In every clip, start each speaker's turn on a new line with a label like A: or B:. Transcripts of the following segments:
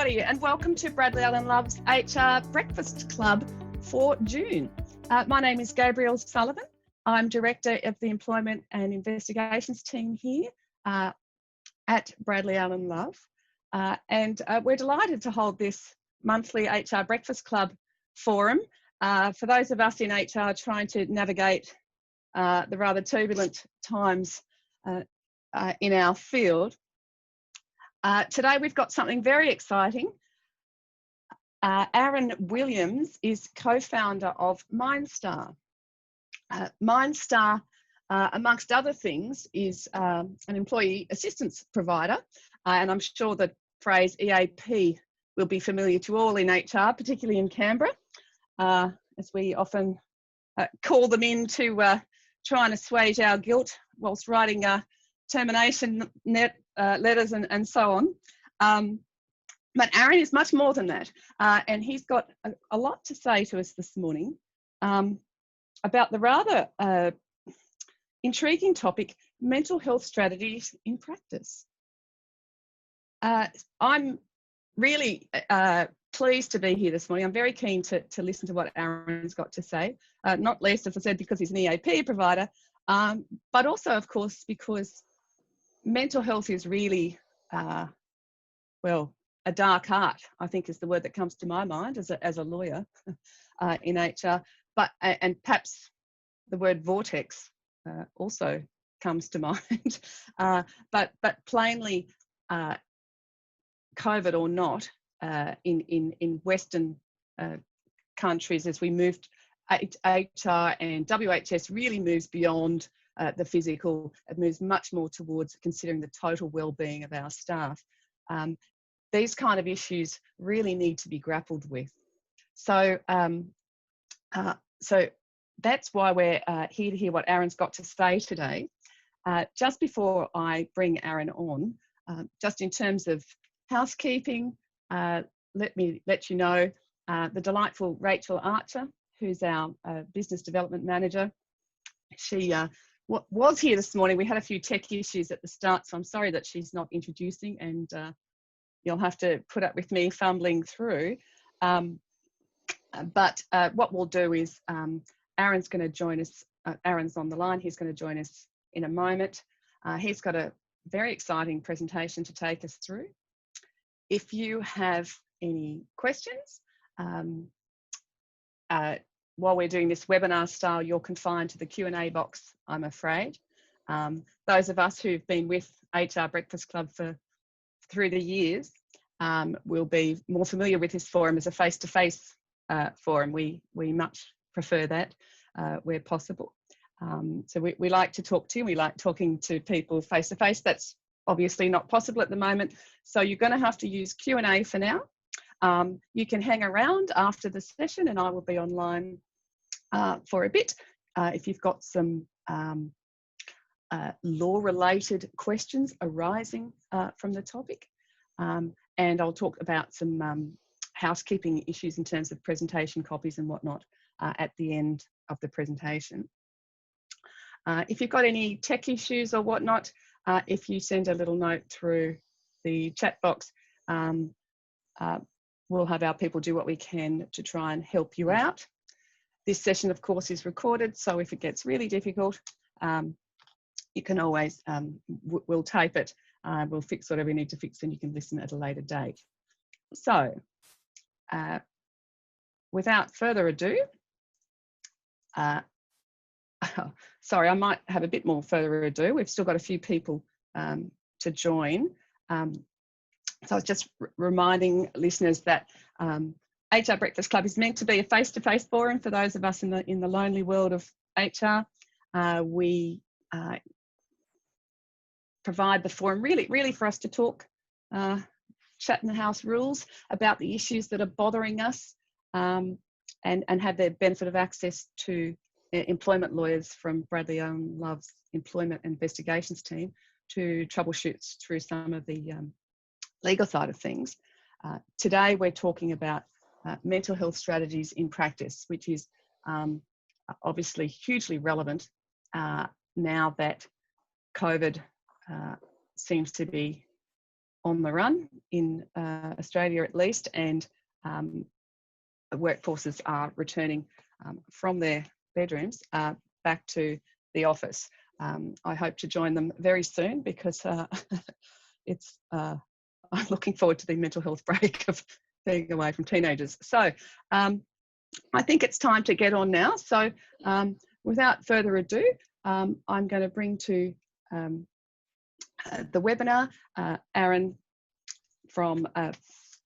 A: everybody, and welcome to Bradley Allen Love's HR Breakfast Club for June. My name is Gabrielle Sullivan. I'm Director of the Employment and Investigations team here at Bradley Allen Love. And we're delighted to hold this monthly HR Breakfast Club forum for those of us in HR trying to navigate the rather turbulent times in our field. Today we've got something very exciting. Aaron Williams is co-founder of Mindstar. Mindstar, amongst other things, is an employee assistance provider, and I'm sure the phrase EAP will be familiar to all in HR, particularly in Canberra, as we often call them in to try and assuage our guilt whilst writing termination letters and so on. But Aaron is much more than that, and he's got a lot to say to us this morning about the rather intriguing topic, mental health strategies in practice. I'm really pleased to be here this morning. I'm very keen to listen to what Aaron's got to say, not least, as I said, because he's an EAP provider, but also, of course, because mental health is really, well, a dark art, I think is the word that comes to my mind as a lawyer in HR, and perhaps the word vortex also comes to mind. But plainly, COVID or not, in Western countries, as we moved, HR and WHS really moves beyond the physical. It moves much more towards considering the total well-being of our staff. These kind of issues really need to be grappled with. So, so that's why we're here to hear what Aaron's got to say today. Just before I bring Aaron on, just in terms of housekeeping, let me let you know the delightful Rachel Archer, who's our business development manager. She was here this morning. We had a few tech issues at the start, so I'm sorry that she's not introducing, and you'll have to put up with me fumbling through. But what we'll do is Aaron's going to join us. Aaron's on the line. He's going to join us in a moment. He's got a very exciting presentation to take us through. If you have any questions, while we're doing this webinar style, you're confined to the Q&A box, I'm afraid. Those of us who've been with HR Breakfast Club through the years will be more familiar with this forum as a face-to-face forum. We much prefer that where possible. So we like to talk to you. We like talking to people face-to-face. That's obviously not possible at the moment. So you're going to have to use Q&A for now. You can hang around after the session and I will be online for a bit. If you've got some law-related questions arising from the topic. And I'll talk about some housekeeping issues in terms of presentation copies and whatnot at the end of the presentation. If you've got any tech issues or whatnot, if you send a little note through the chat box, we'll have our people do what we can to try and help you out. This session, of course, is recorded, so if it gets really difficult, you can always, we'll tape it, we'll fix whatever we need to fix, and you can listen at a later date. So, without further ado, sorry, I might have a bit more further ado. We've still got a few people to join. So I was just reminding listeners that HR Breakfast Club is meant to be a face-to-face forum for those of us in the lonely world of HR. We provide the forum really for us to talk, chat in the house rules about the issues that are bothering us, and have the benefit of access to employment lawyers from Bradley Allen Love's Employment Investigations team to troubleshoot through some of the legal side of things. Today we're talking about mental health strategies in practice, which is obviously hugely relevant now that COVID seems to be on the run in Australia at least, and workforces are returning from their bedrooms back to the office. I hope to join them very soon, because it's I'm looking forward to the mental health break of being away from teenagers. So I think it's time to get on now. So without further ado, I'm going to bring to the webinar Aaron from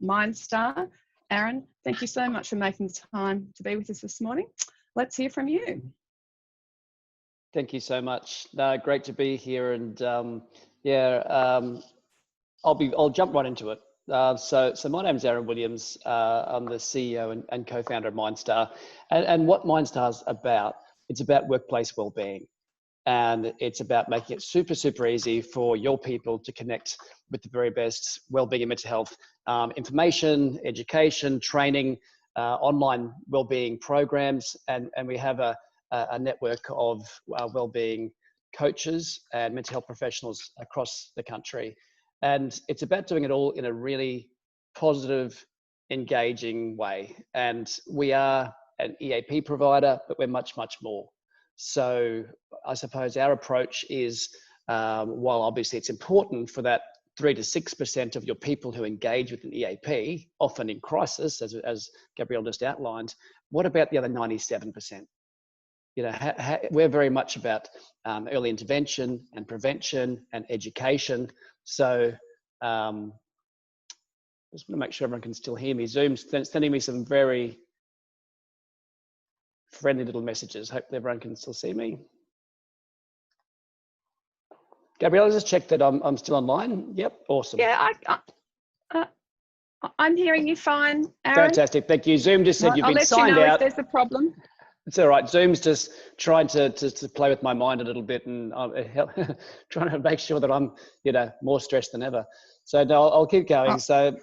A: Mindstar. Aaron, thank you so much for making the time to be with us this morning. Let's hear from you.
B: Thank you so much. Great to be here, and I'll jump right into it. So my name is Aaron Williams. I'm the CEO and co-founder of Mindstar, and what Mindstar's about, it's about workplace wellbeing, and it's about making it super easy for your people to connect with the very best wellbeing and mental health information, education, training, online wellbeing programs, and we have a network of wellbeing coaches and mental health professionals across the country. And it's about doing it all in a really positive, engaging way. And we are an EAP provider, but we're much more. So I suppose our approach is, while obviously it's important for that 3 to 6% of your people who engage with an EAP, often in crisis, as Gabrielle just outlined, what about the other 97%? You know, we're very much about early intervention and prevention and education. So just want to make sure everyone can still hear me. Zoom's sending me some very friendly little messages. Hopefully everyone can still see me. Gabrielle, just check that I'm still online. Yep, awesome.
A: Yeah, I'm hearing you fine, Aaron.
B: Fantastic, thank you. Zoom just said you've been signed out.
A: I'll let you know if there's a problem.
B: It's all right. Zoom's just trying to play with my mind a little bit, and trying to make sure that I'm, more stressed than ever. So no, I'll keep going. So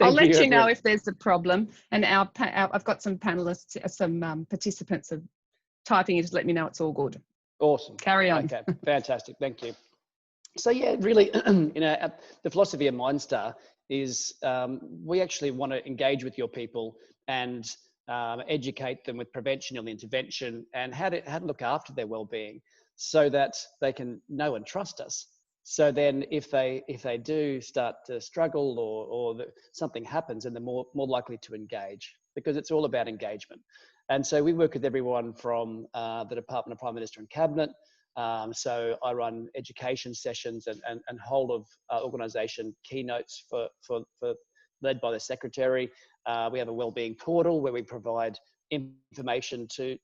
A: I'll let you know if there's a problem. And I've got some panelists, some participants are typing in to let me know it's all good.
B: Awesome.
A: Carry on.
B: Okay, fantastic. Thank you. So yeah, really, the philosophy of Mindstar is we actually want to engage with your people and educate them with prevention and intervention, and how to look after their well-being, so that they can know and trust us. So then if they do start to struggle or something happens, and they're more likely to engage, because it's all about engagement. And so we work with everyone from the Department of Prime Minister and Cabinet. So I run education sessions and whole of organisation keynotes for led by the Secretary. We have a wellbeing portal where we provide information to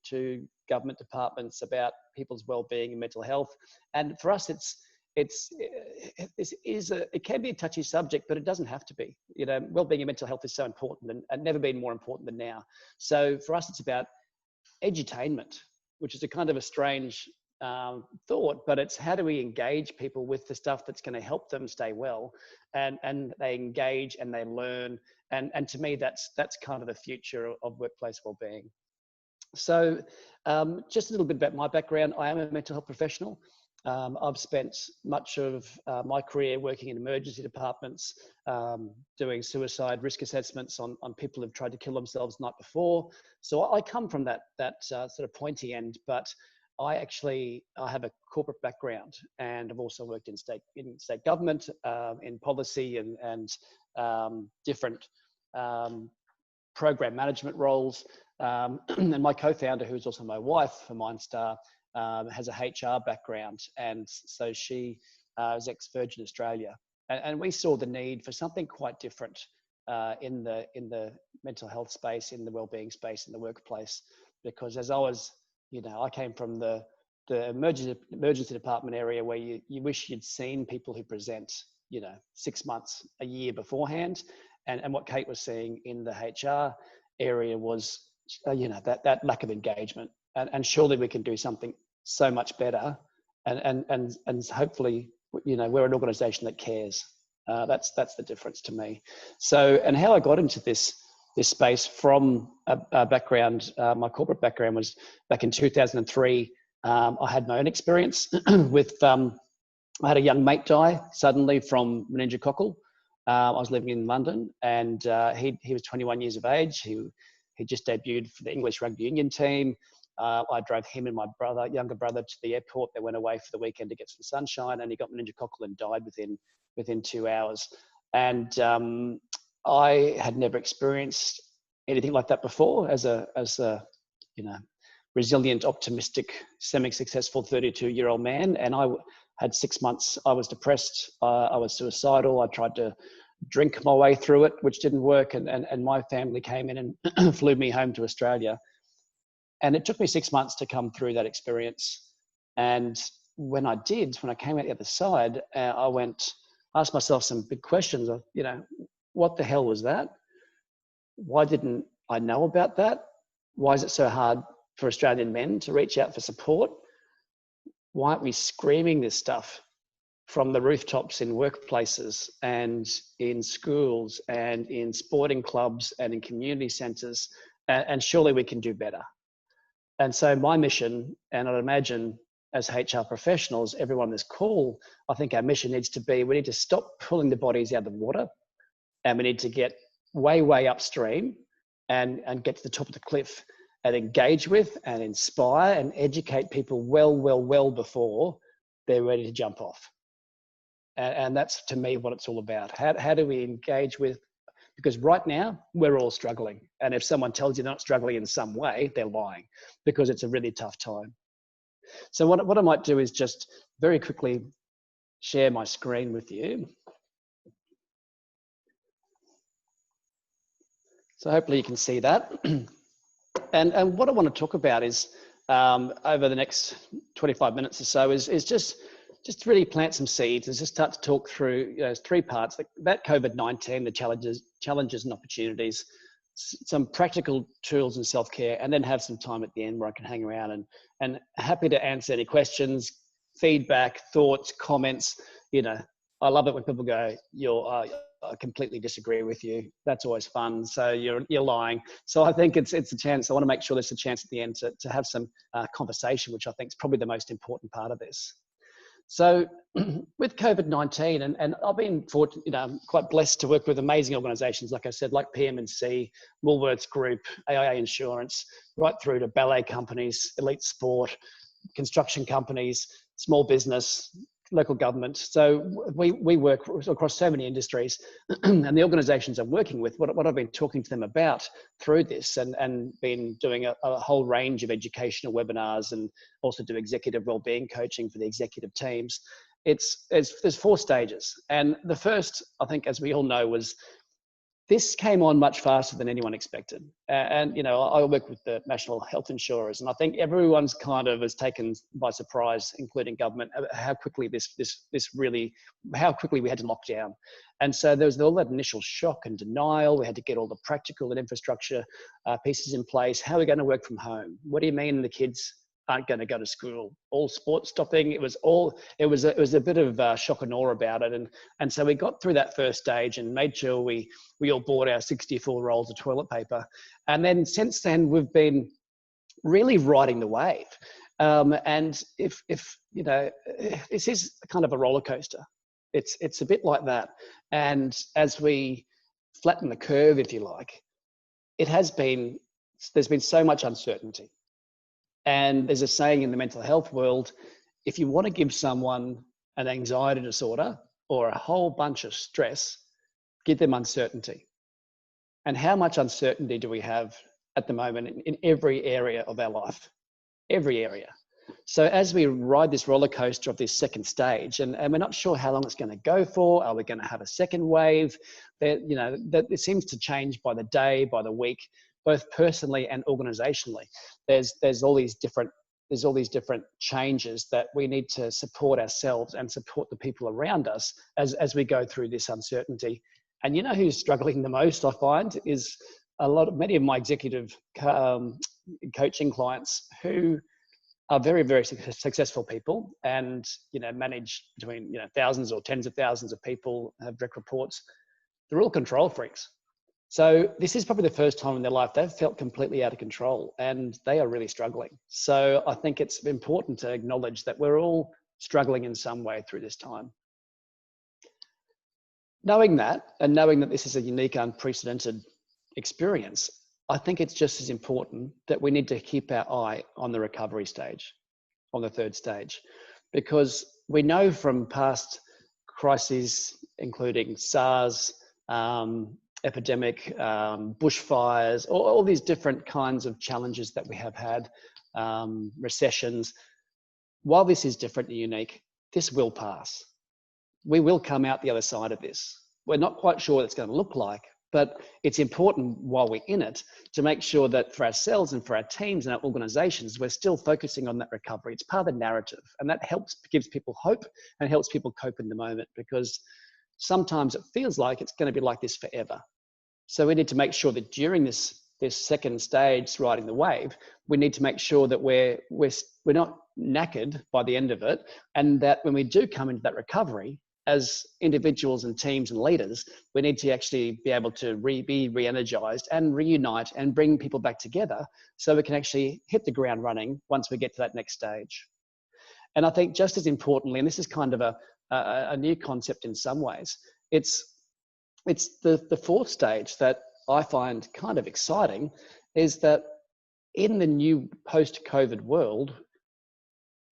B: government departments about people's wellbeing and mental health. And for us, it can be a touchy subject, but it doesn't have to be. Wellbeing and mental health is so important, and never been more important than now. So for us, it's about edutainment, which is a kind of a strange thought, but it's how do we engage people with the stuff that's going to help them stay well, and they engage and they learn, and to me that's kind of the future of workplace wellbeing. So just a little bit about my background. I am a mental health professional. I've spent much of my career working in emergency departments, doing suicide risk assessments on people who've tried to kill themselves the night before. So I come from that sort of pointy end, but I have a corporate background, and I've also worked in state government, in policy and different program management roles. And my co-founder, who's also my wife for Mindstar, has a HR background, and so she is ex-Virgin Australia, and we saw the need for something quite different in the mental health space, in the wellbeing space, in the workplace, because as I came from the emergency department area, where you wish you'd seen people who present 6 months, a year beforehand, and what Kate was seeing in the HR area was that lack of engagement, and surely we can do something so much better, and hopefully we're an organization that cares. That's the difference to me. So, and how I got into this space from a background, my corporate background was back in 2003. I had my own experience with, I had a young mate die suddenly from meningococcal I was living in London, and he was 21 years of age. He just debuted for the English rugby union team. I drove him and my younger brother, to the airport. They went away for the weekend to get some sunshine, and he got meningococcal and died within 2 hours. And I had never experienced anything like that before as a resilient, optimistic, semi-successful 32-year-old man. And I had 6 months. I was depressed. I was suicidal. I tried to drink my way through it, which didn't work. And my family came in and flew me home to Australia. And it took me 6 months to come through that experience. And when I came out the other side, I asked myself some big questions of, what the hell was that? Why didn't I know about that? Why is it so hard for Australian men to reach out for support? Why aren't we screaming this stuff from the rooftops in workplaces and in schools and in sporting clubs and in community centres? And surely we can do better. And so my mission, and I'd imagine as HR professionals, everyone on this call, I think our mission needs to be, we need to stop pulling the bodies out of the water, and we need to get way, way upstream and get to the top of the cliff and engage with and inspire and educate people well before they're ready to jump off. And that's, to me, what it's all about. How do we engage with, because right now we're all struggling. And if someone tells you they're not struggling in some way, they're lying, because it's a really tough time. So what I might do is just very quickly share my screen with you. So hopefully you can see that. And what I want to talk about is, over the next 25 minutes or so, is just really plant some seeds and just start to talk through, three parts: that COVID-19, the challenges and opportunities, some practical tools and self-care, and then have some time at the end where I can hang around and happy to answer any questions, feedback, thoughts, comments. I love it when people go, I completely disagree with you. That's always fun. So you're lying. So I think it's a chance. I want to make sure there's a chance at the end to have some conversation, which I think is probably the most important part of this. So with COVID-19, and I've been fortunate, I'm quite blessed to work with amazing organisations, like I said, like PM&C, Woolworths Group, AIA Insurance, right through to ballet companies, elite sport, construction companies, small business, local government. So we work across so many industries, and the organisations I'm working with, what I've been talking to them about through this, and been doing a whole range of educational webinars, and also do executive wellbeing coaching for the executive teams. There's 4 stages, and the first, I think, as we all know, was this came on much faster than anyone expected. And I work with the national health insurers, and I think everyone's kind of was taken by surprise, including government, how quickly how quickly we had to lock down. And so there was all that initial shock and denial. We had to get all the practical and infrastructure pieces in place. How are we going to work from home? What do you mean the kids aren't going to go to school? All sports stopping. It was a bit of shock and awe about it. And so we got through that first stage and made sure we all bought our 64 rolls of toilet paper. And then since then, we've been really riding the wave. And if this is kind of a roller coaster. It's a bit like that. And as we flatten the curve, if you like, there's been so much uncertainty. And there's a saying in the mental health world, if you want to give someone an anxiety disorder or a whole bunch of stress, give them uncertainty. And how much uncertainty do we have at the moment in every area of our life? Every area. So as we ride this roller coaster of this second stage, and we're not sure how long it's going to go for, are we going to have a second wave? That it seems to change by the day, by the week, both personally and organizationally. There's all these different changes that we need to support ourselves and support the people around us as we go through this uncertainty. And who's struggling the most, I find, is many of my executive coaching clients who are very, very successful people, and manage between thousands or tens of thousands of people, have direct reports. They're all control freaks. So this is probably the first time in their life they've felt completely out of control, and they are really struggling. So I think it's important to acknowledge that we're all struggling in some way through this time. knowing that, and knowing that this is a unique, unprecedented experience, I think it's just as important that we need to keep our eye on the recovery stage, on the third stage, because we know from past crises, including SARS, epidemic, bushfires, all these different kinds of challenges that we have had, recessions. While this is different and unique, this will pass. We will come out the other side of this. We're not quite sure what it's going to look like, but it's important while we're in it to make sure that for ourselves and for our teams and our organizations, we're still focusing on that recovery. It's part of the narrative, and that gives people hope and helps people cope in the moment, because sometimes it feels like it's going to be like this forever. So we need to make sure that during this second stage, riding the wave, we need to make sure that we're not knackered by the end of it, and that when we do come into that recovery, as individuals and teams and leaders, we need to actually be able to be re-energized and reunite and bring people back together so we can actually hit the ground running once we get to that next stage. And I think just as importantly, and this is kind of a new concept in some ways, it's the fourth stage that I find kind of exciting, is that in the new post-COVID world,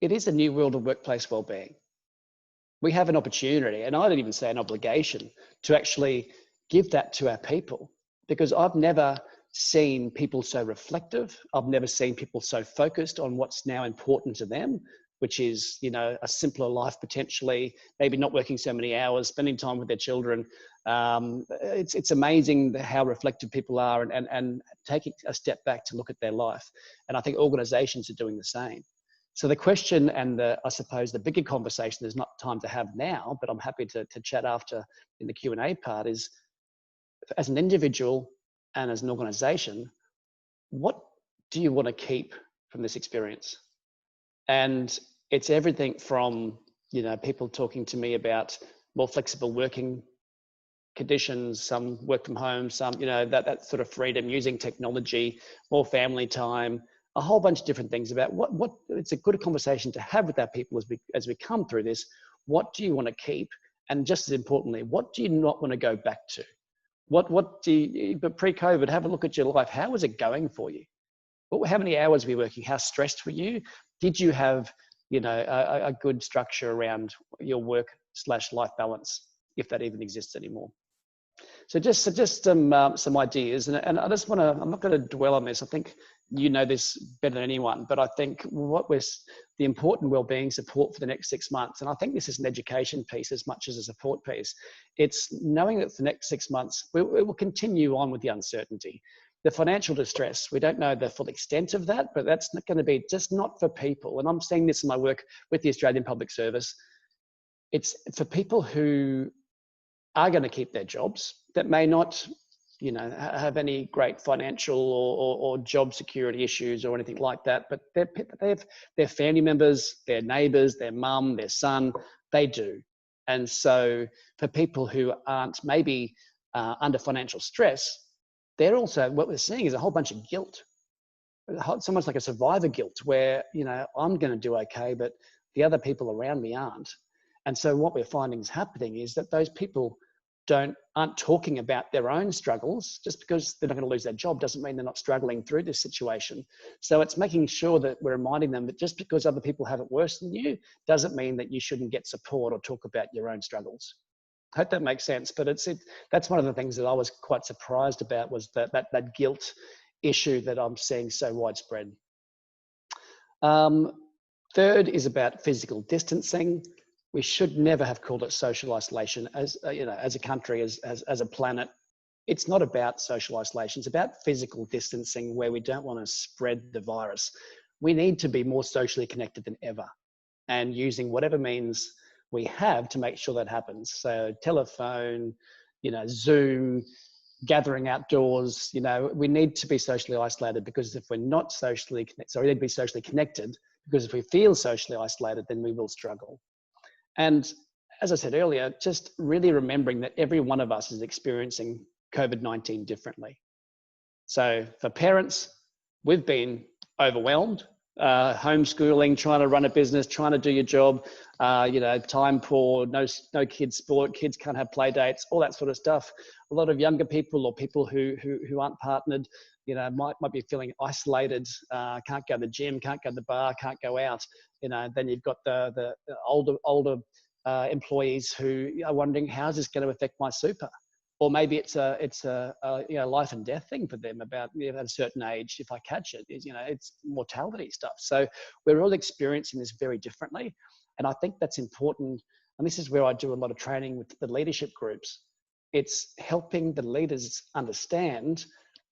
B: it is a new world of workplace wellbeing. We have an opportunity, and I don't even say an obligation, to actually give that to our people, because I've never seen people so reflective. I've never seen people so focused on what's now important to them, which is, a simpler life potentially, maybe not working so many hours, spending time with their children. It's amazing how reflective people are and taking a step back to look at their life. And I think organizations are doing the same. So the question and I suppose the bigger conversation there's not time to have now, but I'm happy to chat after in the Q&A part, is as an individual and as an organization, what do you want to keep from this experience? And it's everything from, people talking to me about more flexible working conditions, some work from home, some, that sort of freedom, using technology, more family time, a whole bunch of different things about what it's a good conversation to have with our people as we come through this. What do you want to keep? And just as importantly, what do you not want to go back to? But pre-COVID, have a look at your life. How was it going for you? How many hours were you working? How stressed were you? Did you have, a good structure around your work/life balance, if that even exists anymore? So just some ideas, and I just want to, I'm not going to dwell on this. I think you know this better than anyone, but I think the important wellbeing support for the next 6 months, and I think this is an education piece as much as a support piece. It's knowing that for the next 6 months, we will continue on with the uncertainty. The financial distress, we don't know the full extent of that, but that's not going to be just not for people. And I'm seeing this in my work with the Australian Public Service. It's for people who are going to keep their jobs that may not, have any great financial or job security issues or anything like that, but they have their family members, their neighbours, their mum, their son, they do. And so for people who aren't maybe under financial stress, they're also, what we're seeing is a whole bunch of guilt. It's almost like a survivor guilt where, I'm going to do okay, but the other people around me aren't. And so what we're finding is happening is that those people aren't talking about their own struggles. Just because they're not going to lose their job doesn't mean they're not struggling through this situation. So it's making sure that we're reminding them that just because other people have it worse than you doesn't mean that you shouldn't get support or talk about your own struggles. I hope that makes sense, but that's one of the things that I was quite surprised about, was that guilt issue that I'm seeing so widespread. Third is about physical distancing. We should never have called it social isolation as a country, as a planet. It's not about social isolation. It's about physical distancing, where we don't want to spread the virus. We need to be more socially connected than ever, and using whatever means we have to make sure that happens. So telephone, Zoom, gathering outdoors, we need to be socially isolated, because if we're not socially connected, we need to be socially connected, because if we feel socially isolated, then we will struggle. And as I said earlier, just really remembering that every one of us is experiencing COVID-19 differently. So for parents, we've been overwhelmed. homeschooling, trying to run a business, trying to do your job, time poor, no kids sport, kids can't have play dates, all that sort of stuff. A lot of younger people or people who aren't partnered, might be feeling isolated, can't go to the gym, can't go to the bar, can't go out. Then you've got the older employees who are wondering, how's this going to affect my super? Or maybe it's a life and death thing for them about at a certain age, if I catch it, it's mortality stuff. So we're all experiencing this very differently. And I think that's important. And this is where I do a lot of training with the leadership groups. It's helping the leaders understand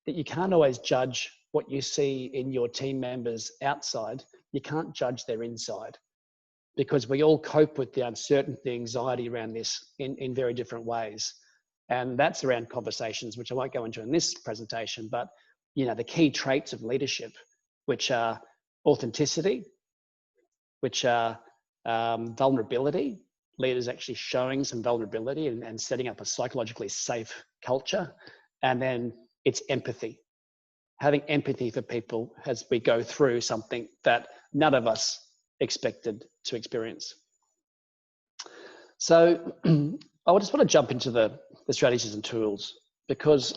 B: that you can't always judge what you see in your team members outside. You can't judge their inside, because we all cope with the uncertainty, anxiety around this in very different ways. And that's around conversations, which I won't go into in this presentation, but the key traits of leadership, which are authenticity, which are vulnerability, leaders actually showing some vulnerability and setting up a psychologically safe culture. And then it's empathy, having empathy for people as we go through something that none of us expected to experience. So I just want to jump into the strategies and tools, because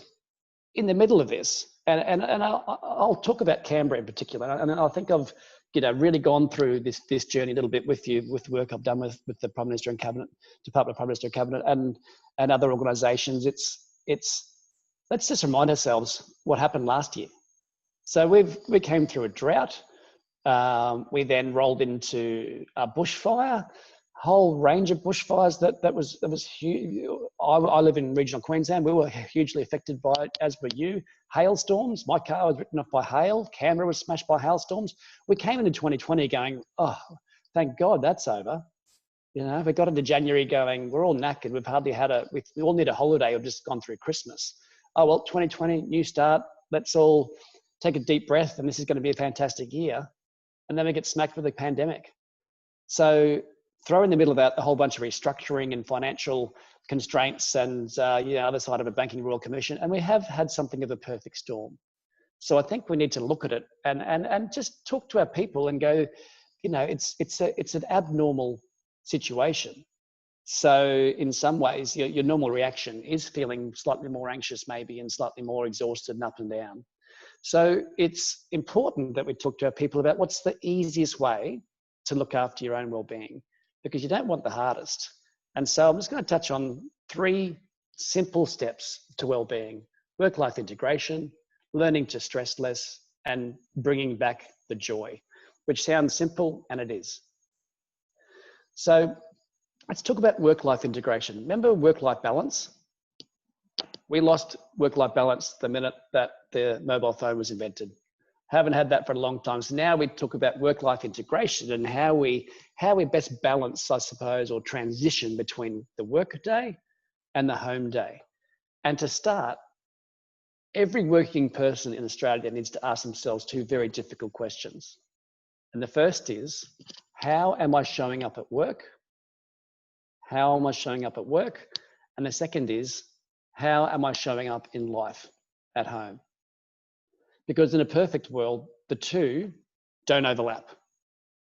B: in the middle of this, and I'll talk about Canberra in particular, and I think I've really gone through this journey a little bit with you, with the work I've done with the Prime Minister and Cabinet, Department of Prime Minister and Cabinet, and other organisations. It's let's just remind ourselves what happened last year. So we came through a drought. We then rolled into a bushfire. Whole range of bushfires that was huge. I live in regional Queensland. We were hugely affected by it, as were you. Hailstorms. My car was written off by hail. Canberra was smashed by hailstorms. We came into 2020 going, oh, thank God that's over. We got into January going, we're all knackered. We've hardly had we all need a holiday. We've just gone through Christmas. Oh, well, 2020, new start. Let's all take a deep breath, and this is going to be a fantastic year. And then we get smacked with a pandemic. So throw in the middle of that a whole bunch of restructuring and financial constraints and other side of a banking royal commission, and we have had something of a perfect storm. So I think we need to look at it and just talk to our people and go, it's an abnormal situation. So in some ways, your normal reaction is feeling slightly more anxious maybe, and slightly more exhausted and up and down. So it's important that we talk to our people about what's the easiest way to look after your own well-being, because you don't want the hardest. And so I'm just going to touch on 3 simple steps to well-being: work-life integration, learning to stress less, and bringing back the joy, which sounds simple, and it is. So let's talk about work-life integration. Remember work-life balance? We lost work-life balance the minute that the mobile phone was invented. Haven't had that for a long time. So now we talk about work-life integration and how we best balance, I suppose, or transition between the work day and the home day. And to start, every working person in Australia needs to ask themselves 2 very difficult questions. And the first is, how am I showing up at work? How am I showing up at work? And the second is, how am I showing up in life at home? Because in a perfect world, the 2 don't overlap.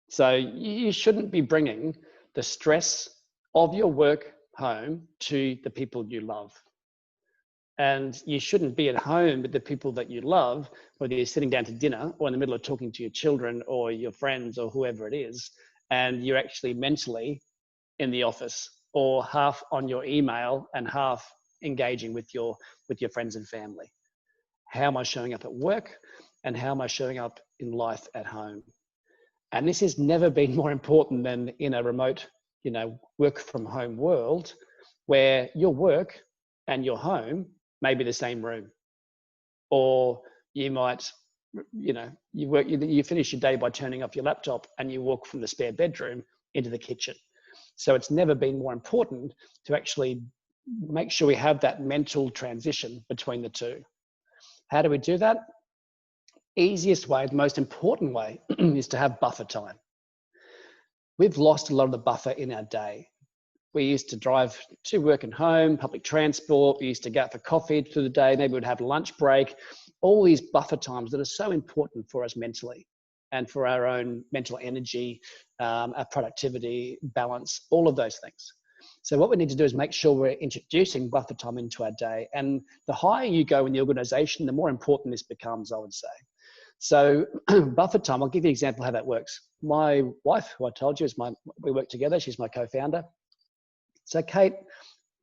B: So you shouldn't be bringing the stress of your work home to the people you love. And you shouldn't be at home with the people that you love, whether you're sitting down to dinner or in the middle of talking to your children or your friends or whoever it is, and you're actually mentally in the office or half on your email and half engaging with your friends and family. How am I showing up at work, and how am I showing up in life at home? And this has never been more important than in a remote, work from home world, where your work and your home may be the same room. Or you might, you finish your day by turning off your laptop and you walk from the spare bedroom into the kitchen. So it's never been more important to actually make sure we have that mental transition between the 2. How do we do that? Easiest way, the most important way, is to have buffer time. We've lost a lot of the buffer in our day. We used to drive to work and home, public transport. We used to go out for coffee through the day. Maybe we'd have a lunch break. All these buffer times that are so important for us mentally. and for our own mental energy, our productivity, balance, all of those things. So what we need to do is make sure we're introducing buffer time into our day. And the higher you go in the organization, the more important this becomes, I would say. So buffer time, I'll give you an example of how that works. My wife, who I told you we work together, she's my co-founder. So Kate,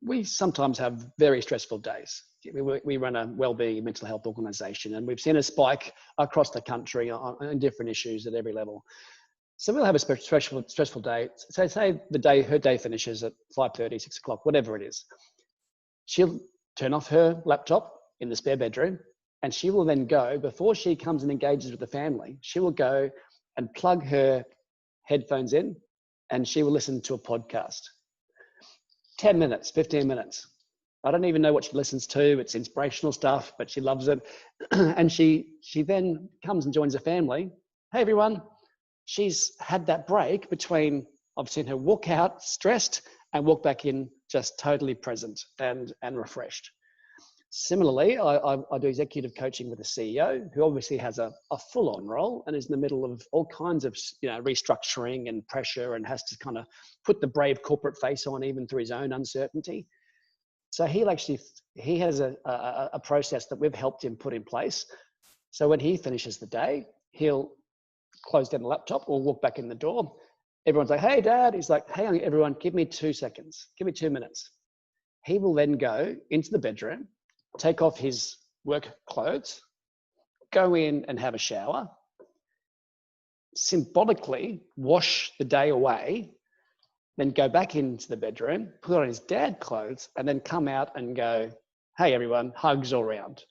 B: we sometimes have very stressful days. We run a wellbeing mental health organization, and we've seen a spike across the country on different issues at every level. So we'll have a stressful day. So say her day finishes at 5:30, 6 o'clock, whatever it is. She'll turn off her laptop in the spare bedroom, and she will then go, before she comes and engages with the family, she will go and plug her headphones in, and she will listen to a podcast. 10 minutes, 15 minutes. I don't even know what she listens to. It's inspirational stuff, but she loves it. And she then comes and joins the family. Hey, everyone. She's had that break between, I've seen her walk out stressed and walk back in just totally present and refreshed. Similarly, I do executive coaching with a CEO who obviously has a full-on role and is in the middle of all kinds of restructuring and pressure, and has to kind of put the brave corporate face on even through his own uncertainty. So he has a process that we've helped him put in place. So when he finishes the day, he'll close down the laptop or walk back in the door. Everyone's like, hey, Dad. He's like, hey, everyone, give me 2 seconds. Give me 2 minutes. He will then go into the bedroom, take off his work clothes, go in and have a shower, symbolically wash the day away, then go back into the bedroom, put on his dad clothes, and then come out and go, hey, everyone, hugs all around.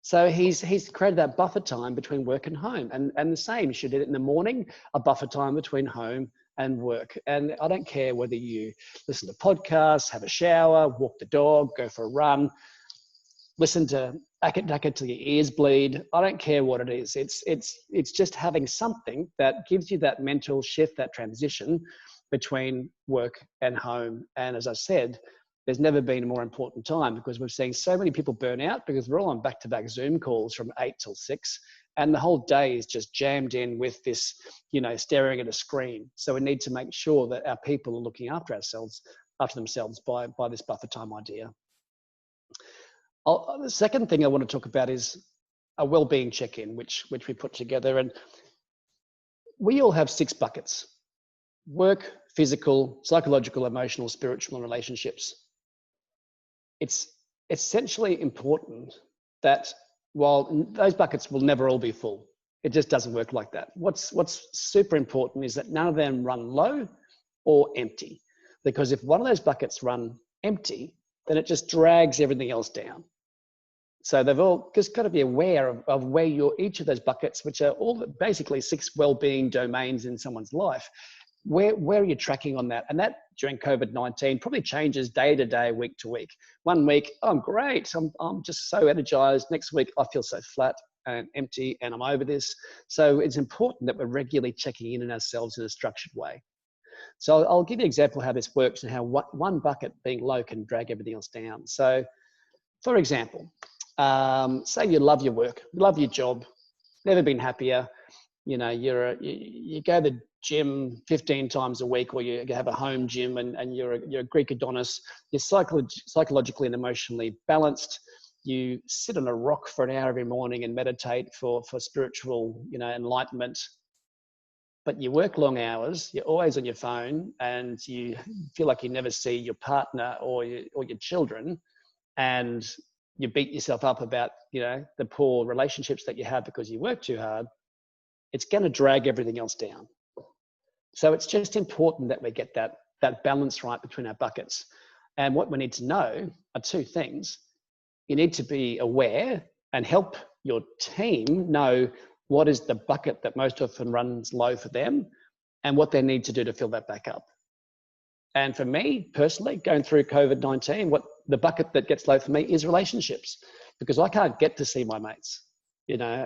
B: So he's created that buffer time between work and home. And the same, you should do it in the morning, a buffer time between home and work. And I don't care whether you listen to podcasts, have a shower, walk the dog, go for a run, listen to Aka till your ears bleed. I don't care what it is. It's just having something that gives you that mental shift, that transition between work and home. And as I said, there's never been a more important time, because we're seeing so many people burn out because we're all on back-to-back Zoom calls from 8 till 6. And the whole day is just jammed in with this, staring at a screen. So we need to make sure that our people are looking after themselves by this buffer time idea. The second thing I want to talk about is a wellbeing check-in, which we put together. And we all have 6 buckets: work, physical, psychological, emotional, spiritual, and relationships. It's essentially important that while those buckets will never all be full, it just doesn't work like that. What's super important is that none of them run low or empty, because if one of those buckets run empty, then it just drags everything else down. So they've all just got to be aware of where each of those buckets, which are all basically 6 well-being domains in someone's life, where are you tracking on that? And that during COVID-19 probably changes day to day, week to week. One week, oh, I'm great. I'm just so energized. Next week, I feel so flat and empty and I'm over this. So it's important that we're regularly checking in on ourselves in a structured way. So I'll give you an example of how this works and how one bucket being low can drag everything else down. So for example, say you love your work, love your job, never been happier. You go to the gym 15 times a week, or you have a home gym, and you're a Greek Adonis. You're psychologically and emotionally balanced. You sit on a rock for an hour every morning and meditate for spiritual, enlightenment. But you work long hours. You're always on your phone, and you feel like you never see your partner or your children, and you beat yourself up about the poor relationships that you have because you work too hard. It's going to drag everything else down. So it's just important that we get that balance right between our buckets. And what we need to know are 2 things. You need to be aware and help your team know what is the bucket that most often runs low for them and what they need to do to fill that back up. And for me personally, going through COVID-19, what the bucket that gets low for me is relationships, because I can't get to see my mates,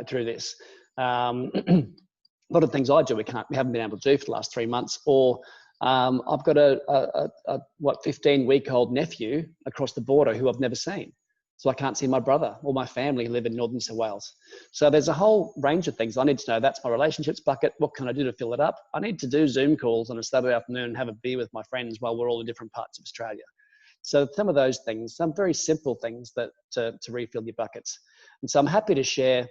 B: through this. A lot of things I do, we haven't been able to do for the last 3 months, or I've got a 15-week-old nephew across the border who I've never seen. So I can't see my brother or my family who live in Northern New Wales. So there's a whole range of things I need to know. That's my relationships bucket. What can I do to fill it up? I need to do Zoom calls on a Saturday afternoon and have a beer with my friends while we're all in different parts of Australia. So some of those things, some very simple things that to refill your buckets. And so I'm happy to share,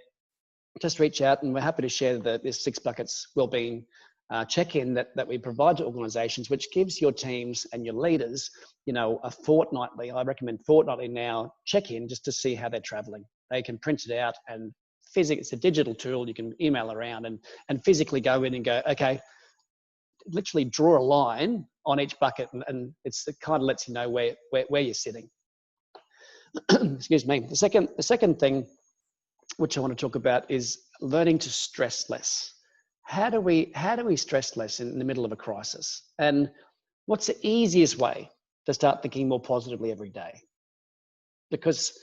B: just reach out, and we're happy to share this 6 buckets wellbeing check-in that we provide to organizations, which gives your teams and your leaders, a fortnightly, I recommend fortnightly now, check-in just to see how they're traveling. They can print it out and it's a digital tool. You can email around and physically go in and go, okay, literally draw a line on each bucket, and it kind of lets you know where you're sitting. Excuse me. The second thing which I want to talk about is learning to stress less. How do we stress less in the middle of a crisis? And what's the easiest way to start thinking more positively every day? Because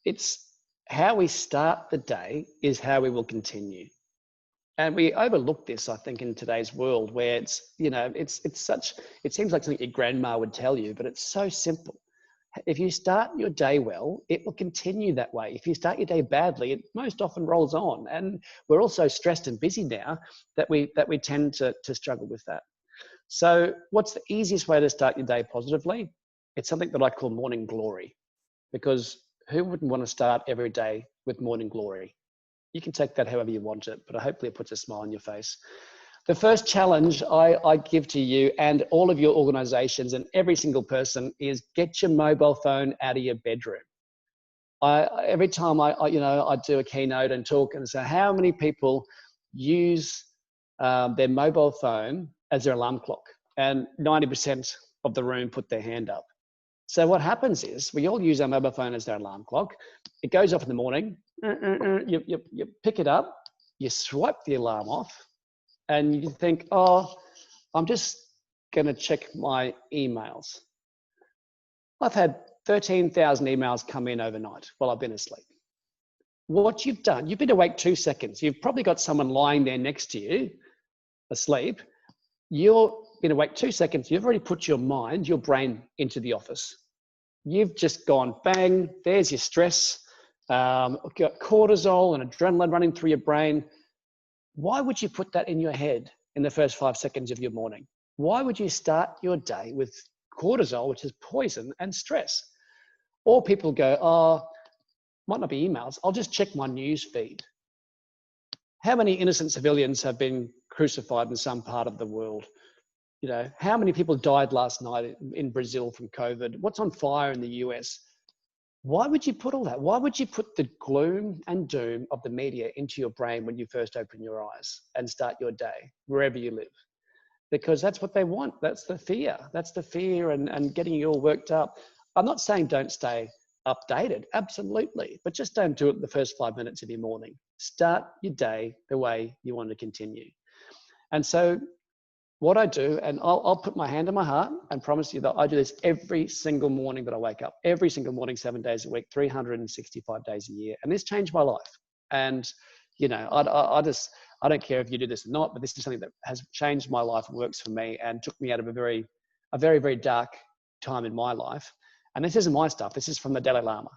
B: it's how we start the day is how we will continue. And we overlook this, I think, in today's world where it seems like something your grandma would tell you, but it's so simple. If you start your day well, it will continue that way. If you start your day badly, it most often rolls on. And we're all so stressed and busy now that we tend to struggle with that. So what's the easiest way to start your day positively? It's something that I call morning glory, because who wouldn't want to start every day with morning glory? You can take that however you want it, but hopefully it puts a smile on your face. The first challenge I give to you and all of your organizations and every single person is get your mobile phone out of your bedroom. Every time I do a keynote and talk and say, how many people use their mobile phone as their alarm clock? And 90% of the room put their hand up. So what happens is we all use our mobile phone as our alarm clock. It goes off in the morning. You pick it up, you swipe the alarm off, and you think, oh, I'm just going to check my emails. I've had 13,000 emails come in overnight while I've been asleep. What you've done, you've been awake 2 seconds. You've probably got someone lying there next to you, asleep. You've been awake 2 seconds. You've already put your mind, your brain into the office. You've just gone, bang, there's your stress. Got cortisol and adrenaline running through your brain. Why would you put that in your head in the first 5 seconds of your morning? Why would you start your day with cortisol, which is poison, and stress? Or people go, oh, might not be emails. I'll just check my news feed. How many innocent civilians have been crucified in some part of the world? How many people died last night in Brazil from COVID? What's on fire in the US? Why would you put all that? Why would you put the gloom and doom of the media into your brain when you first open your eyes and start your day, wherever you live? Because that's what they want. That's the fear. That's the fear and getting you all worked up. I'm not saying don't stay updated, absolutely, but just don't do it the first 5 minutes of your morning. Start your day the way you want to continue. And so what I do, and I'll put my hand on my heart and promise you that I do this every single morning that I wake up, every single morning, 7 days a week, 365 days a year. And this changed my life. And, I don't care if you do this or not, but this is something that has changed my life and works for me and took me out of a very, very dark time in my life. And this isn't my stuff. This is from the Dalai Lama.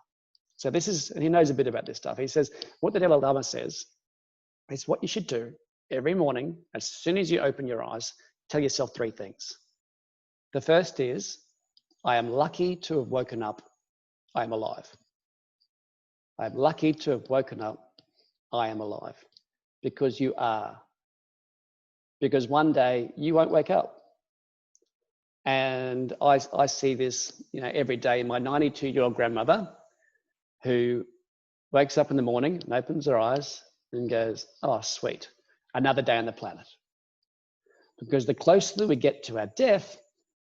B: So and he knows a bit about this stuff. He says, what the Dalai Lama says is what you should do every morning, as soon as you open your eyes, tell yourself 3 things. The first is, I am lucky to have woken up. I am alive. I am lucky to have woken up. I am alive. Because you are. Because one day you won't wake up. And I see this, every day. My 92-year-old grandmother, who wakes up in the morning and opens her eyes and goes, oh, sweet, another day on the planet. Because the closer we get to our death,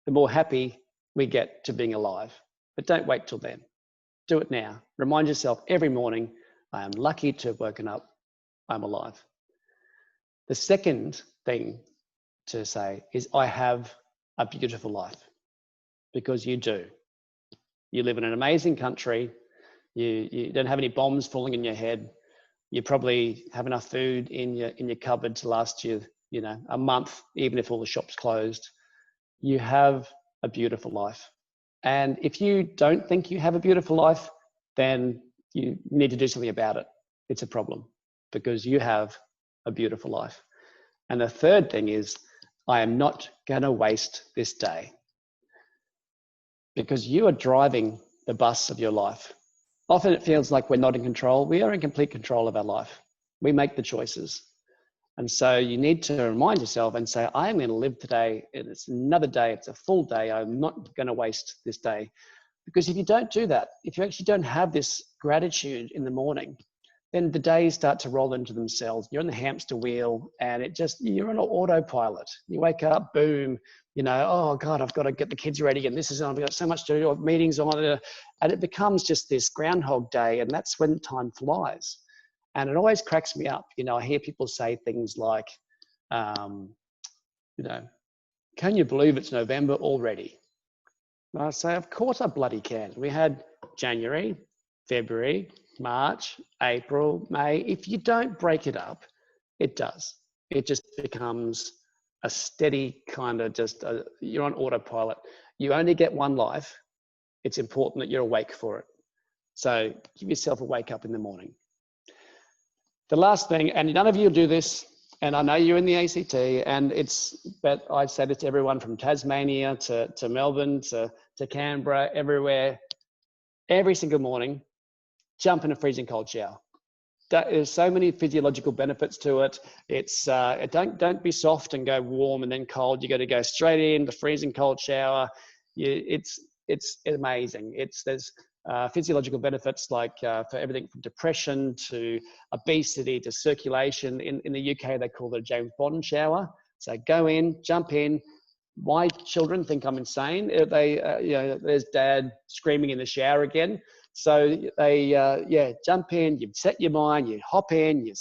B: the more happy we get to being alive. But don't wait till then. Do it now. Remind yourself every morning, I am lucky to have woken up. I'm alive. The second thing to say is, I have a beautiful life. Because you do. You live in an amazing country. You don't have any bombs falling in your head. You probably have enough food in your cupboard to last you, a month, even if all the shops closed. You have a beautiful life. And if you don't think you have a beautiful life, then you need to do something about it. It's a problem because you have a beautiful life. And the third thing is, I am not going to waste this day, because you are driving the bus of your life. Often it feels like we're not in control. We are in complete control of our life. We make the choices. And so you need to remind yourself and say, I am going to live today. It's another day. It's a full day. I'm not going to waste this day. Because if you don't do that, if you actually don't have this gratitude in the morning, then the days start to roll into themselves. You're on the hamster wheel and you're on an autopilot. You wake up, boom, oh God, I've got to get the kids ready and I've got so much to do, meetings on it. And it becomes just this Groundhog Day, and that's when time flies. And it always cracks me up. I hear people say things like, can you believe it's November already? And I say, of course I bloody can. We had January, February, March, April, May. If you don't break it up, it does. It just becomes a steady kind of you're on autopilot. You only get one life. It's important that you're awake for it. So give yourself a wake up in the morning. The last thing, and none of you do this, and I know you're in the ACT, but I say this to everyone from Tasmania to Melbourne to Canberra, everywhere, every single morning, jump in a freezing cold shower. There's so many physiological benefits to it. It's don't be soft and go warm and then cold. You got to go straight in the freezing cold shower. It's amazing. There's physiological benefits like for everything from depression to obesity to circulation. In the UK, they call it a James Bond shower. So go in, jump in. My children think I'm insane. There's dad screaming in the shower again. So they, jump in, you set your mind, you hop in, you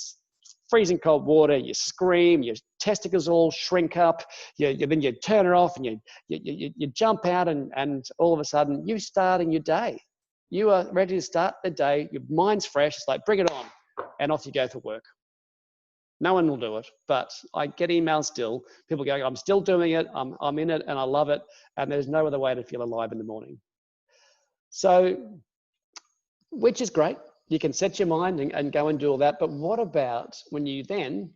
B: freezing cold water, you scream, your testicles all shrink up, then you turn it off and you jump out and all of a sudden you're starting your day. You are ready to start the day, your mind's fresh, it's like, bring it on, and off you go for work. No one will do it, but I get emails still, people going, I'm still doing it, I'm in it and I love it, and there's no other way to feel alive in the morning. So, which is great. You can set your mind and go and do all that. But what about when you then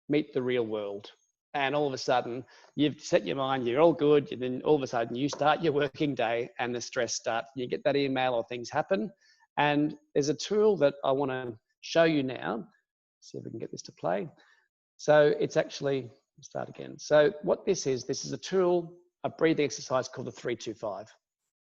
B: meet the real world and all of a sudden you've set your mind, you're all good, and then all of a sudden you start your working day and the stress starts. You get that email or things happen. And there's a tool that I want to show you now. See if we can get this to play. So it's actually, start again. So what this is a tool, a breathing exercise called the 3-2-5.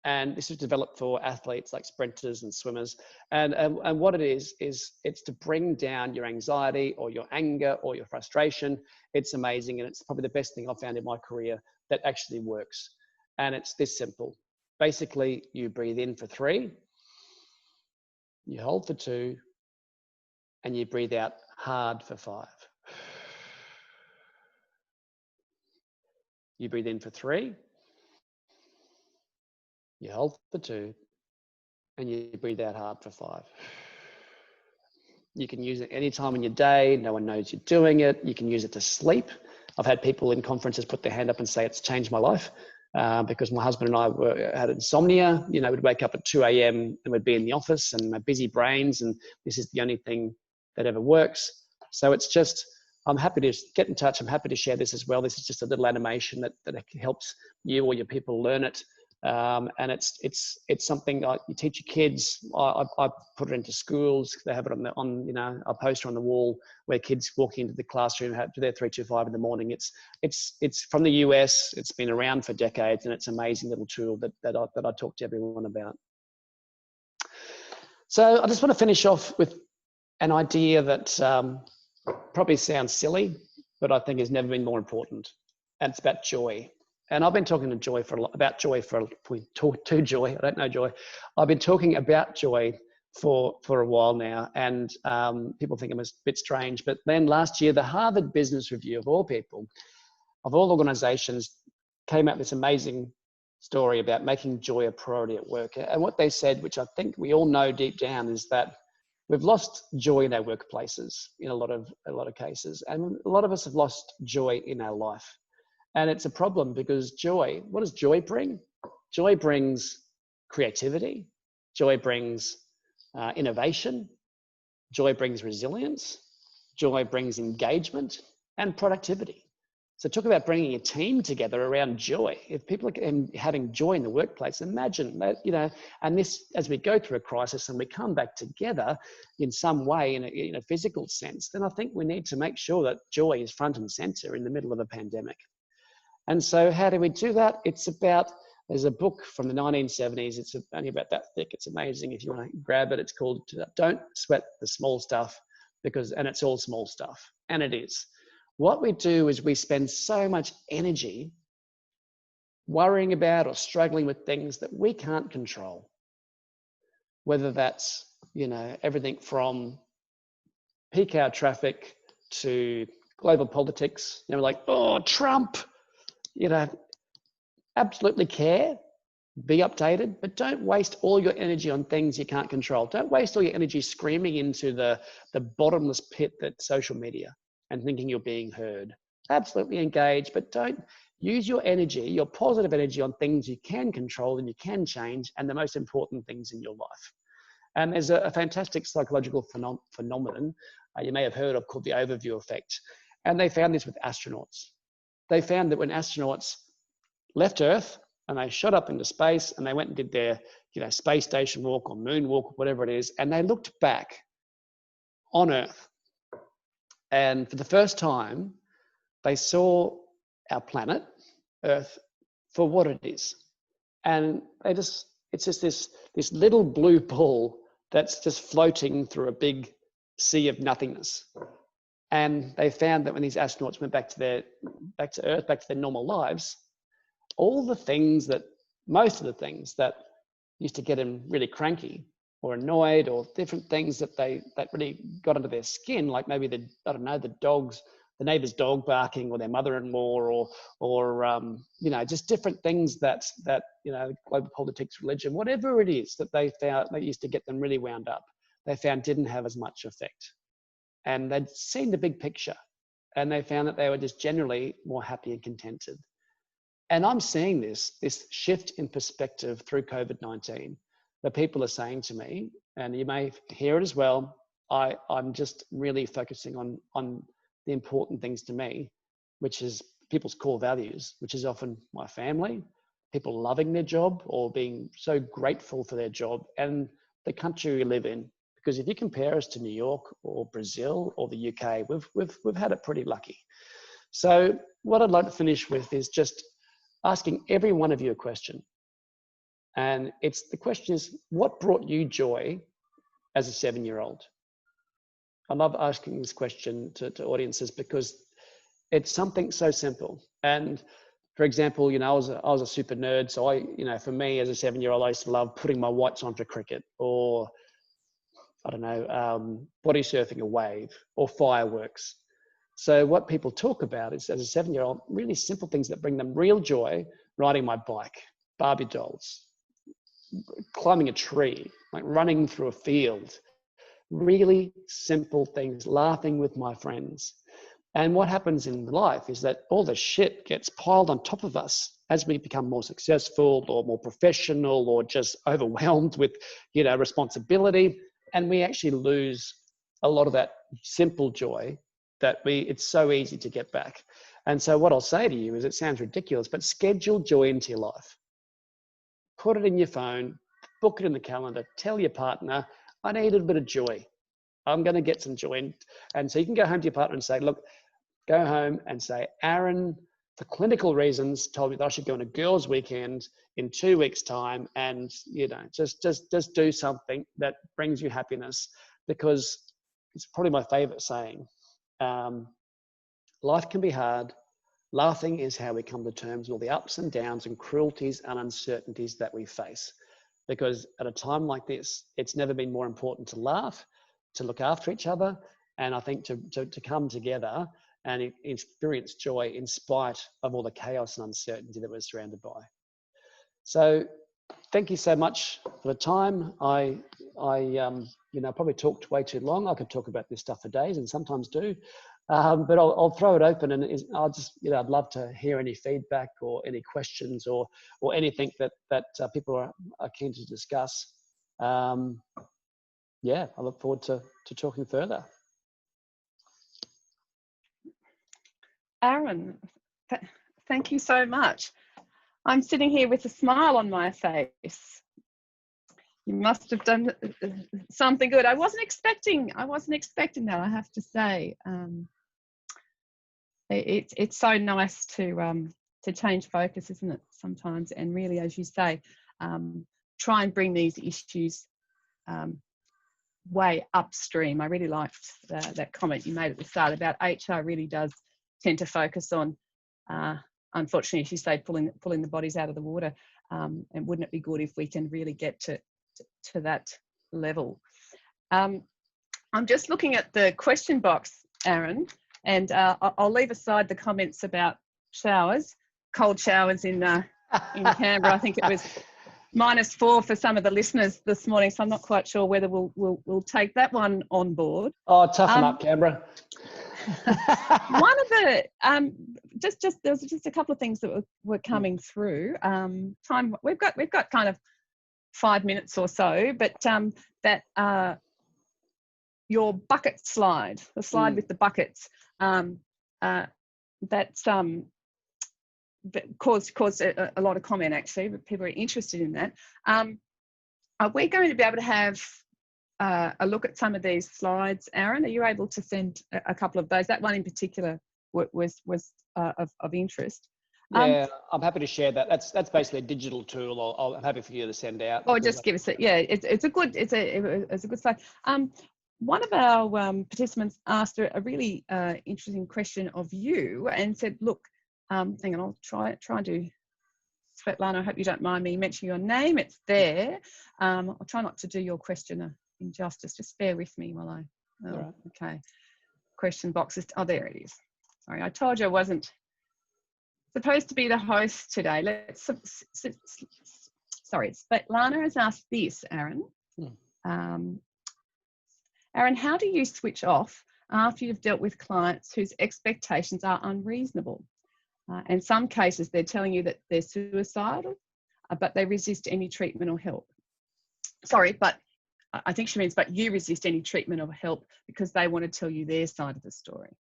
B: And this was developed for athletes like sprinters and swimmers. And what it is it's to bring down your anxiety or your anger or your frustration. It's amazing. And it's probably the best thing I've found in my career that actually works. And it's this simple. Basically, you breathe in for 3, you hold for 2, and you breathe out hard for 5. You breathe in for 3, you hold for 2, and you breathe out hard for 5. You can use it any time in your day. No one knows you're doing it. You can use it to sleep. I've had people in conferences put their hand up and say it's changed my life because my husband and I had insomnia. We'd wake up at 2 a.m. and we'd be in the office and my busy brains, and this is the only thing that ever works. So it's just, I'm happy to get in touch. I'm happy to share this as well. This is just a little animation that helps you or your people learn it. And it's something you teach your kids. I put it into schools. They have it on a poster on the wall where kids walk into the classroom have to their 3-2-5 in the morning. It's from the US. It's been around for decades, and it's an amazing little tool that I talk to everyone about. So I just want to finish off with an idea that probably sounds silly, but I think has never been more important, and it's about joy. And I've been talking to Joy about joy to Joy. I don't know Joy. I've been talking about joy for a while now, and people think I'm a bit strange. But then last year, the Harvard Business Review, of all people, of all organizations, came out with this amazing story about making joy a priority at work. And what they said, which I think we all know deep down, is that we've lost joy in our workplaces in a lot of cases, and a lot of us have lost joy in our life. And it's a problem because joy, what does joy bring? Joy brings creativity. Joy brings innovation. Joy brings resilience. Joy brings engagement and productivity. So talk about bringing a team together around joy. If people are having joy in the workplace, imagine that, and this, as we go through a crisis and we come back together in some way, in a physical sense, then I think we need to make sure that joy is front and center in the middle of a pandemic. And so how do we do that? There's a book from the 1970s. It's only about that thick. It's amazing if you want to grab it. It's called Don't Sweat the Small Stuff, and it's all small stuff. And it is. What we do is we spend so much energy worrying about or struggling with things that we can't control. Whether that's, everything from peak hour traffic to global politics, like, oh, Trump, absolutely care, be updated, but don't waste all your energy on things you can't control. Don't waste all your energy screaming into the bottomless pit that's social media and thinking you're being heard. Absolutely engage, but don't use your energy, your positive energy, on things you can control and you can change, and the most important things in your life. And there's a fantastic psychological phenomenon you may have heard of called the overview effect. And they found this with astronauts. They found that when astronauts left Earth and they shot up into space and they went and did their space station walk or moon walk, whatever it is, and they looked back on Earth, and for the first time they saw our planet Earth for what it is. And it's just this little blue ball that's just floating through a big sea of nothingness. And they found that when these astronauts went back to Earth, back to their normal lives, most of the things that used to get them really cranky or annoyed, or different things that really got under their skin, like maybe the neighbor's dog barking, or their mother-in-law, or just different things that global politics, religion, whatever it is that they found that used to get them really wound up, they found didn't have as much effect. And they'd seen the big picture, and they found that they were just generally more happy and contented. And I'm seeing this shift in perspective through COVID-19 that people are saying to me, and you may hear it as well. I'm just really focusing on the important things to me, which is people's core values, which is often my family, people loving their job or being so grateful for their job, and the country we live in. Because if you compare us to New York or Brazil or the UK, we've had it pretty lucky. So what I'd like to finish with is just asking every one of you a question. And the question is, what brought you joy as a 7-year-old? I love asking this question to audiences because it's something so simple. And for example, I was a super nerd. So for me as a 7-year-old, I used to love putting my whites on for cricket, or body surfing a wave, or fireworks. So what people talk about is, as a 7-year-old, really simple things that bring them real joy: riding my bike, Barbie dolls, climbing a tree, like running through a field. Really simple things, laughing with my friends. And what happens in life is that all the shit gets piled on top of us as we become more successful or more professional or just overwhelmed with, responsibility. And we actually lose a lot of that simple joy that it's so easy to get back. And so what I'll say to you is, it sounds ridiculous, but schedule joy into your life. Put it in your phone, book it in the calendar, tell your partner, I need a little bit of joy. I'm going to get some joy. And so you can go home to your partner and say, look, go home and say, Aaron, for clinical reasons, told me that I should go on a girls' weekend in 2 weeks' time, and just do something that brings you happiness, because it's probably my favorite saying. Life can be hard. Laughing is how we come to terms with all the ups and downs and cruelties and uncertainties that we face. Because at a time like this, it's never been more important to laugh, to look after each other, and I think to come together and experience joy in spite of all the chaos and uncertainty that we're surrounded by. So thank you so much for the time. I probably talked way too long. I could talk about this stuff for days, and sometimes do. But I'll throw it open, and I'd love to hear any feedback or any questions or anything that people are keen to discuss. Yeah, I look forward to talking further.
A: Aaron, thank you so much. I'm sitting here with a smile on my face. You must have done something good. I wasn't expecting that, I have to say. It's so nice to change focus, isn't it, sometimes, and really, as you say, try and bring these issues way upstream. I really liked that comment you made at the start about HR really does tend to focus on, unfortunately, as you say, pulling the bodies out of the water. And wouldn't it be good if we can really get to that level? I'm just looking at the question box, Aaron, and I'll leave aside the comments about showers, cold showers in Canberra. I think it was -4 for some of the listeners this morning, so I'm not quite sure whether we'll take that one on board.
B: Oh, toughen up, Canberra.
A: One of the there was just a couple of things that were coming through. Time we've got kind of 5 minutes or so, but that your bucket slide, the slide with the buckets, that caused a lot of comment, actually, but people are interested in that. Are we going to be able to have a look at some of these slides, Aaron? Are you able to send a couple of those? That one in particular was of interest.
B: Yeah, I'm happy to share that. That's basically a digital tool. I'm happy for you to send out.
A: Or just give us it. Yeah, it's a good slide. One of our participants asked a really interesting question of you and said, look, hang on, I'll try and do, Svetlana, I hope you don't mind me mentioning your name. It's there. I'll try not to do your question injustice. Just bear with me while
B: Right.
A: Okay. Question boxes. Oh, there it is. Sorry, I told you I wasn't supposed to be the host today. Sorry, Svetlana has asked this, Aaron. Aaron, how do you switch off after you've dealt with clients whose expectations are unreasonable? In some cases, they're telling you that they're suicidal, but they resist any treatment or help. Sorry, but I think she means, but you resist any treatment or help because they want to tell you their side of the story.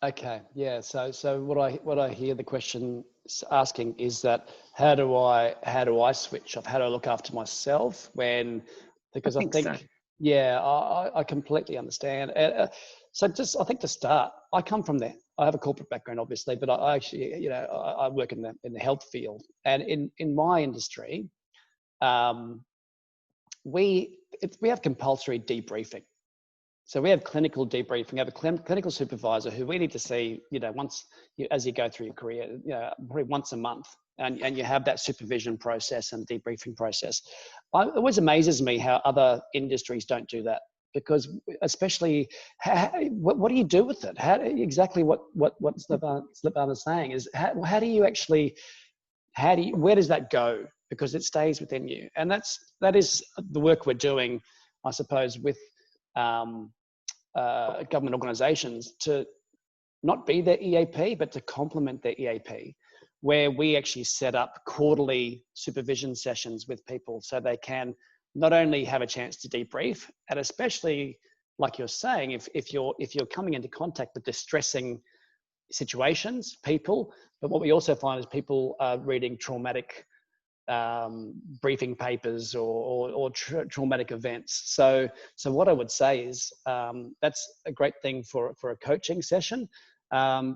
B: Okay, yeah. So what I hear the question asking is that how do I switch off? How do I look after myself because I think so. Yeah, I completely understand. So just, I think to start, I come from there. I have a corporate background, obviously, but I actually, I work in the health field, and in my industry, we have compulsory debriefing. So we have clinical debriefing. We have a clinical supervisor who we need to see, once as you go through your career, probably once a month. And you have that supervision process and debriefing process. It always amazes me how other industries don't do that, because especially, what do you do with it? Exactly what Svetlana is saying is, how do you actually, where does that go? Because it stays within you. And that is the work we're doing, I suppose, with government organizations, to not be their EAP, but to complement their EAP, where we actually set up quarterly supervision sessions with people so they can not only have a chance to debrief, and especially, like you're saying, if you're coming into contact with distressing situations, people, but what we also find is people are reading traumatic briefing papers or traumatic events. So what I would say is that's a great thing for a coaching session,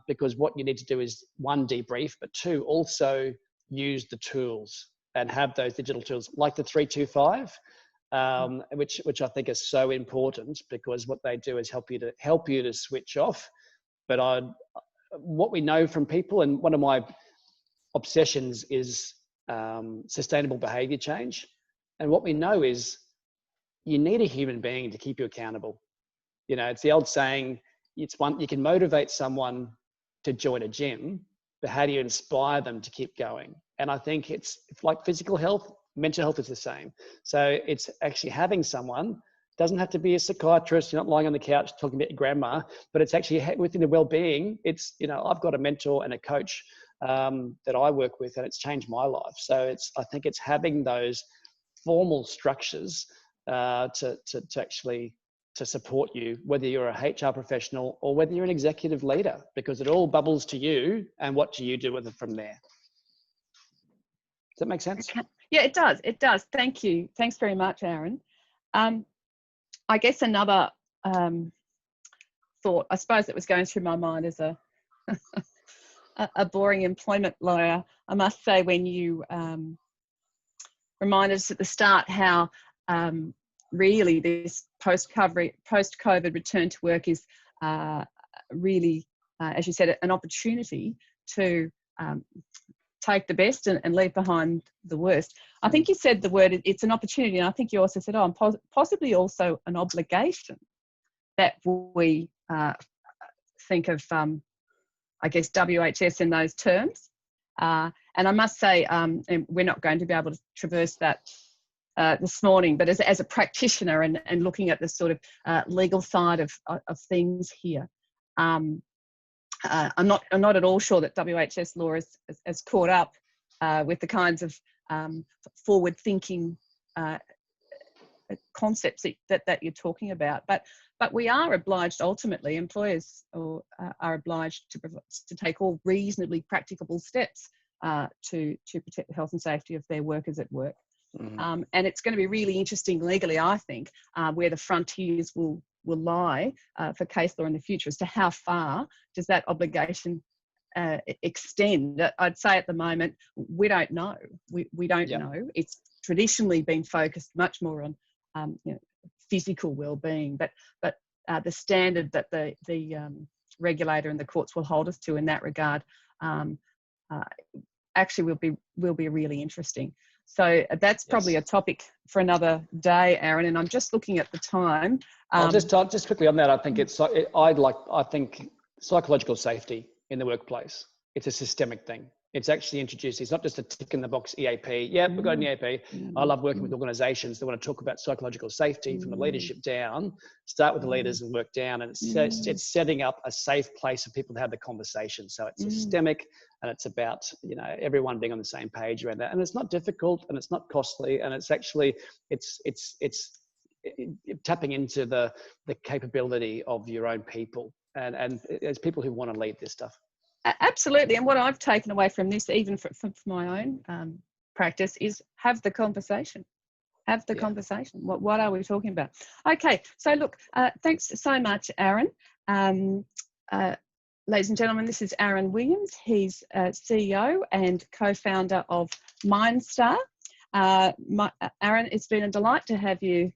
B: because what you need to do is, one, debrief, but two, also use the tools and have those digital tools like the 325, which I think is so important, because what they do is help you to switch off. But what we know from people, and one of my obsessions is sustainable behavior change. And what we know is you need a human being to keep you accountable. It's the old saying, you can motivate someone to join a gym, but how do you inspire them to keep going? And I think it's like physical health, mental health is the same. So it's actually having someone, doesn't have to be a psychiatrist, you're not lying on the couch talking about your grandma, but it's actually within the well-being. It's, I've got a mentor and a coach that I work with, and it's changed my life. So I think it's having those formal structures to actually to support you, whether you're a HR professional or whether you're an executive leader, because it all bubbles to you, and what do you do with it from there? Does that make sense?
A: Okay. Yeah, it does. It does. Thank you. Thanks very much, Aaron. I guess another thought, I suppose, that was going through my mind as a boring employment lawyer, I must say, when you reminded us at the start how really this post-COVID return to work is really, as you said, an opportunity to take the best and leave behind the worst. I think you said the word, it's an opportunity, and I think you also said, and possibly also an obligation that we think of, I guess, WHS in those terms. And I must say, and we're not going to be able to traverse that this morning, but as a practitioner and looking at the sort of legal side of things here, I'm not at all sure that WHS law is caught up with the kinds of forward-thinking concepts that you're talking about. But we are obliged, ultimately, employers are obliged to take all reasonably practicable steps to protect the health and safety of their workers at work. Mm-hmm. And it's going to be really interesting legally, I think, where the frontiers will lie for case law in the future as to how far does that obligation extend. I'd say at the moment, we don't know. We don't know. It's traditionally been focused much more on physical well-being, but the standard that the regulator and the courts will hold us to in that regard actually will be really interesting. So that's probably a topic for another day, Aaron. And I'm just looking at the time.
B: I'll just quickly on that. I think psychological safety in the workplace, it's a systemic thing. It's actually introduced. It's not just a tick in the box EAP. Yeah, we've got an EAP. I love working with organizations that want to talk about psychological safety from the leadership down, start with the leaders and work down. And it's setting up a safe place for people to have the conversation. So it's systemic, and it's about, everyone being on the same page around that. And it's not difficult, and it's not costly, and it's actually, it's tapping into the capability of your own people and as people who want to lead this stuff.
A: Absolutely. And what I've taken away from this, even from my own practice, is have the conversation. Have the conversation. What are we talking about? Okay. So look, thanks so much, Aaron. Ladies and gentlemen, this is Aaron Williams. He's CEO and co-founder of Mindstar. Aaron, it's been a delight to have you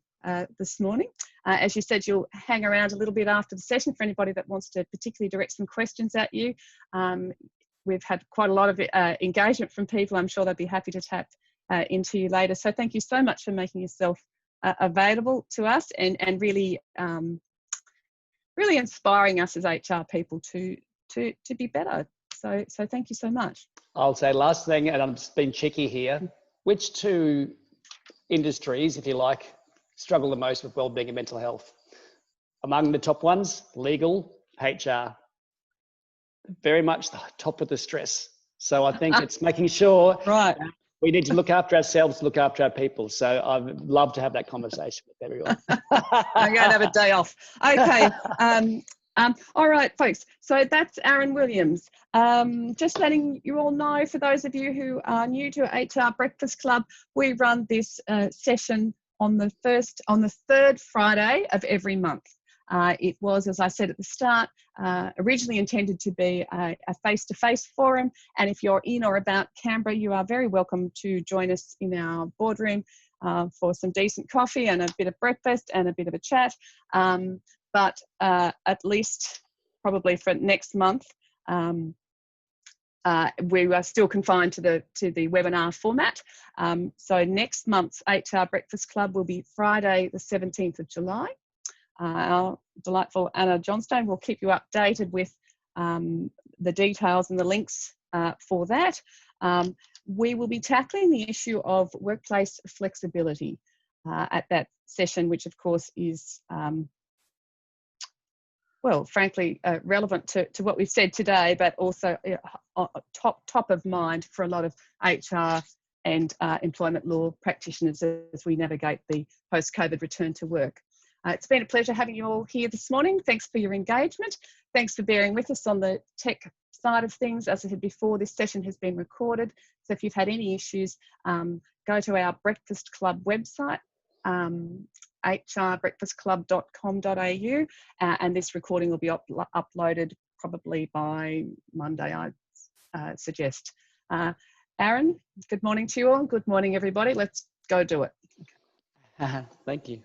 A: this morning. As you said, you'll hang around a little bit after the session for anybody that wants to particularly direct some questions at you. We've had quite a lot of engagement from people. I'm sure they'll be happy to tap into you later. So thank you so much for making yourself available to us and really, really inspiring us as HR people to be better. So thank you so much.
B: I'll say last thing, and I'm just being cheeky here. Which two industries, if you like, struggle the most with wellbeing and mental health? Among the top ones, legal, HR, very much the top of the stress. So I think it's making sure we need to look after ourselves, look after our people. So I'd love to have that conversation with everyone.
A: I'm going to have a day off. Okay. All right, folks. So that's Aaron Williams. Just letting you all know, for those of you who are new to HR Breakfast Club, we run this session on the third Friday of every month. It was, as I said at the start, originally intended to be a face-to-face forum. And if you're in or about Canberra, you are very welcome to join us in our boardroom for some decent coffee and a bit of breakfast and a bit of a chat. But at least probably for next month, we are still confined to the webinar format. So next month's HR Breakfast Club will be Friday, the 17th of July. Our delightful Anna Johnstone will keep you updated with the details and the links for that. We will be tackling the issue of workplace flexibility at that session, which of course is well, frankly, relevant to what we've said today, but also top of mind for a lot of HR and employment law practitioners as we navigate the post-COVID return to work. It's been a pleasure having you all here this morning. Thanks for your engagement. Thanks for bearing with us on the tech side of things. As I said before, this session has been recorded. So if you've had any issues, go to our Breakfast Club website, hrbreakfastclub.com.au, and this recording will be uploaded probably by Monday, I suggest. Aaron, good morning to you all. Good morning, everybody. Let's go do it.
B: Thank you.